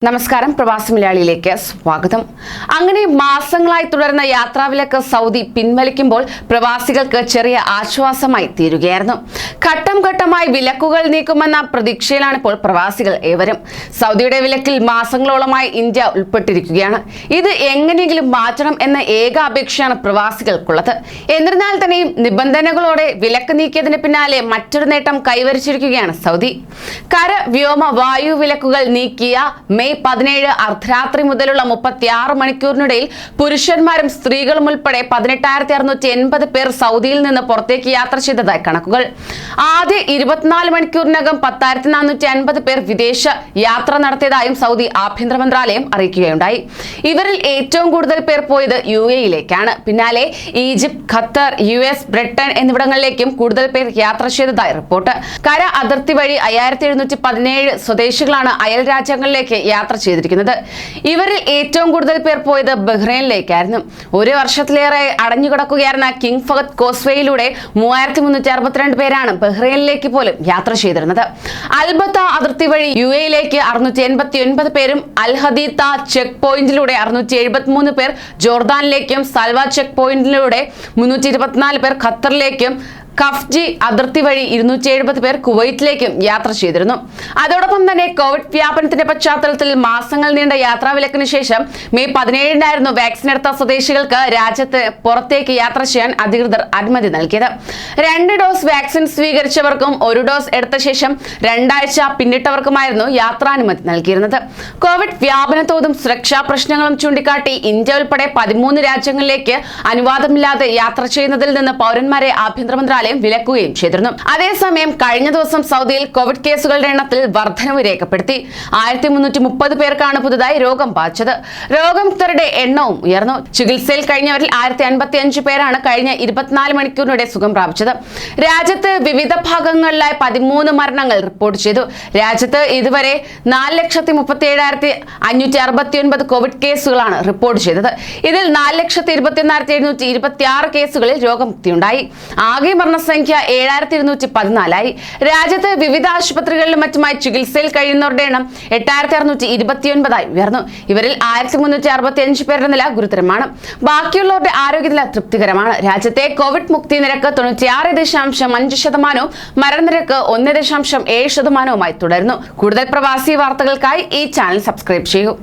നമസ്കാരം, പ്രവാസി മലയാളിയിലേക്ക് സ്വാഗതം. അങ്ങനെ മാസങ്ങളായി തുടരുന്ന യാത്രാവിലക്ക് സൗദി പിൻവലിക്കുമ്പോൾ പ്രവാസികൾക്ക് ചെറിയ ആശ്വാസമായി തീരുകയായിരുന്നു. ഘട്ടം ഘട്ടമായി വിലക്കുകൾ നീക്കുമെന്ന പ്രതീക്ഷയിലാണ് ഇപ്പോൾ പ്രവാസികൾ ഏവരും. സൗദിയുടെ വിലക്കിൽ മാസങ്ങളോളമായി ഇന്ത്യ ഉൾപ്പെട്ടിരിക്കുകയാണ്. ഇത് എങ്ങനെയെങ്കിലും മാറ്റണം എന്ന ഏക അപേക്ഷയാണ് പ്രവാസികൾക്കുള്ളത്. എന്നിരുന്നാൽ തന്നെയും നിബന്ധനകളോടെ വിലക്ക് നീക്കിയതിന് പിന്നാലെ മറ്റൊരു നേട്ടം കൈവരിച്ചിരിക്കുകയാണ് സൗദി. കര, വ്യോമ, വായു വിലക്കുകൾ നീക്കിയ മെയ് 17 അർദ്ധരാത്രി മുതലുള്ള 36 മണിക്കൂറിനിടയിൽ പുരുഷന്മാരും സ്ത്രീകളും ഉൾപ്പെടെ 18,680 പേർ സൗദിയിൽ നിന്ന് പുറത്തേക്ക് യാത്ര ചെയ്തതായി കണക്കുകൾ. ആദ്യ 24 മണിക്കൂറിനകം 10,450 പേർ വിദേശ യാത്ര നടത്തിയതായും സൗദി ആഭ്യന്തര മന്ത്രാലയം അറിയിക്കുകയുണ്ടായി. ഇവരിൽ ഏറ്റവും കൂടുതൽ പേർ പോയത് UAE-യിലേക്കാണ്. പിന്നാലെ ഈജിപ്ത്, ഖത്തർ, US, ബ്രിട്ടൻ എന്നിവിടങ്ങളിലേക്കും കൂടുതൽ പേർ യാത്ര ചെയ്തതായി റിപ്പോർട്ട്. കര അതിർത്തി വഴി 5,717 സ്വദേശികളാണ് അയൽ രാജ്യങ്ങളിലേക്ക് യാത്ര ചെയ്തിരിക്കുന്നത്. ഇവരിൽ ഏറ്റവും കൂടുതൽ പേർ പോയത് ബഹ്റൈനിലേക്കായിരുന്നു. ഒരു വർഷത്തിലേറെ അടഞ്ഞുകിടക്കുകയായിരുന്ന കിങ് ഫഹദ് കോസ്വേയിലൂടെ 3,362 പേരാണ് ബഹ്റൈനിലേക്ക് പോലും യാത്ര ചെയ്തിരുന്നത്. അൽബത്ത അതിർത്തി വഴി UAE-യിലേക്ക് 689 പേരും, അൽ ഹദീത്ത ചെക്ക് പോയിന്റിലൂടെ 673 പേർ ജോർദാനിലേക്കും, സൽവ ചെക്ക് പോയിന്റിലൂടെ 324 പേർ ഖത്തറിലേക്കും, കഫ്ജി അതിർത്തി വഴി 270 പേർ കുവൈറ്റിലേക്കും യാത്ര ചെയ്തിരുന്നു. അതോടൊപ്പം തന്നെ കോവിഡ് വ്യാപനത്തിന്റെ പശ്ചാത്തലത്തിൽ മാസങ്ങൾ നീണ്ട യാത്രാവിലക്കിന് ശേഷം മെയ് 17-നായിരുന്നു വാക്സിൻ എടുത്ത സ്വദേശികൾക്ക് രാജ്യത്ത് പുറത്തേക്ക് യാത്ര ചെയ്യാൻ അധികൃതർ അനുമതി നൽകിയത്. 2 ഡോസ് വാക്സിൻ സ്വീകരിച്ചവർക്കും 1 ഡോസ് എടുത്ത ശേഷം 2 ആഴ്ച പിന്നിട്ടവർക്കുമായിരുന്നു യാത്രാനുമതി നൽകിയിരുന്നത്. കോവിഡ് വ്യാപന തോതും സുരക്ഷാ പ്രശ്നങ്ങളും ചൂണ്ടിക്കാട്ടി ഇന്ത്യ ഉൾപ്പെടെ 13 രാജ്യങ്ങളിലേക്ക് അനുവാദമില്ലാതെ യാത്ര ചെയ്യുന്നതിൽ നിന്ന് പൗരന്മാരെ ആഭ്യന്തര മന്ത്രാലയം വിലക്കുകയും ചെയ്തിരുന്നു. അതേസമയം കഴിഞ്ഞ ദിവസം സൗദിയിൽ കോവിഡ് കേസുകളുടെ എണ്ണത്തിൽ വർധനവ് രേഖപ്പെടുത്തി. 1,330 പേർക്കാണ് പുതുതായി രോഗം ബാധിച്ചത്. രോഗമുക്തരുടെ എണ്ണവും ഉയർന്നു. ചികിത്സയിൽ കഴിഞ്ഞവരിൽ 1,055 പേരാണ് കഴിഞ്ഞ 24 മണിക്കൂറിനിടെ സുഖം പ്രാപിച്ചത്. രാജ്യത്ത് വിവിധ ഭാഗങ്ങളിലായി 13 മരണങ്ങൾ റിപ്പോർട്ട് ചെയ്തു. രാജ്യത്ത് ഇതുവരെ 4,37,569 കോവിഡ് കേസുകളാണ് റിപ്പോർട്ട് ചെയ്തത്. ഇതിൽ 4,21,726 കേസുകളിൽ രോഗമുക്തിയുണ്ടായി. ആകെ മരണസംഖ്യ 7,214 രാജ്യത്ത് വിവിധ ആശുപത്രികളിലും മറ്റുമായി ചികിത്സയിൽ കഴിയുന്നവരുടെ എണ്ണം 8,629 ഉയർന്നു. ഇവരിൽ 1,365 പേരുടെ നില ഗുരുതരമാണ്. ബാക്കിയുള്ളവരുടെ ആരോഗ്യനില തൃപ്തികരമാണ്. രാജ്യത്തെ കോവിഡ് മുക്തി നിരക്ക് 96.5%, മരണനിരക്ക് 1.7% തുടരുന്നു. കൂടുതൽ പ്രവാസി വാർത്തകൾക്കായി ഈ ചാനൽ സബ്സ്ക്രൈബ് ചെയ്യൂ.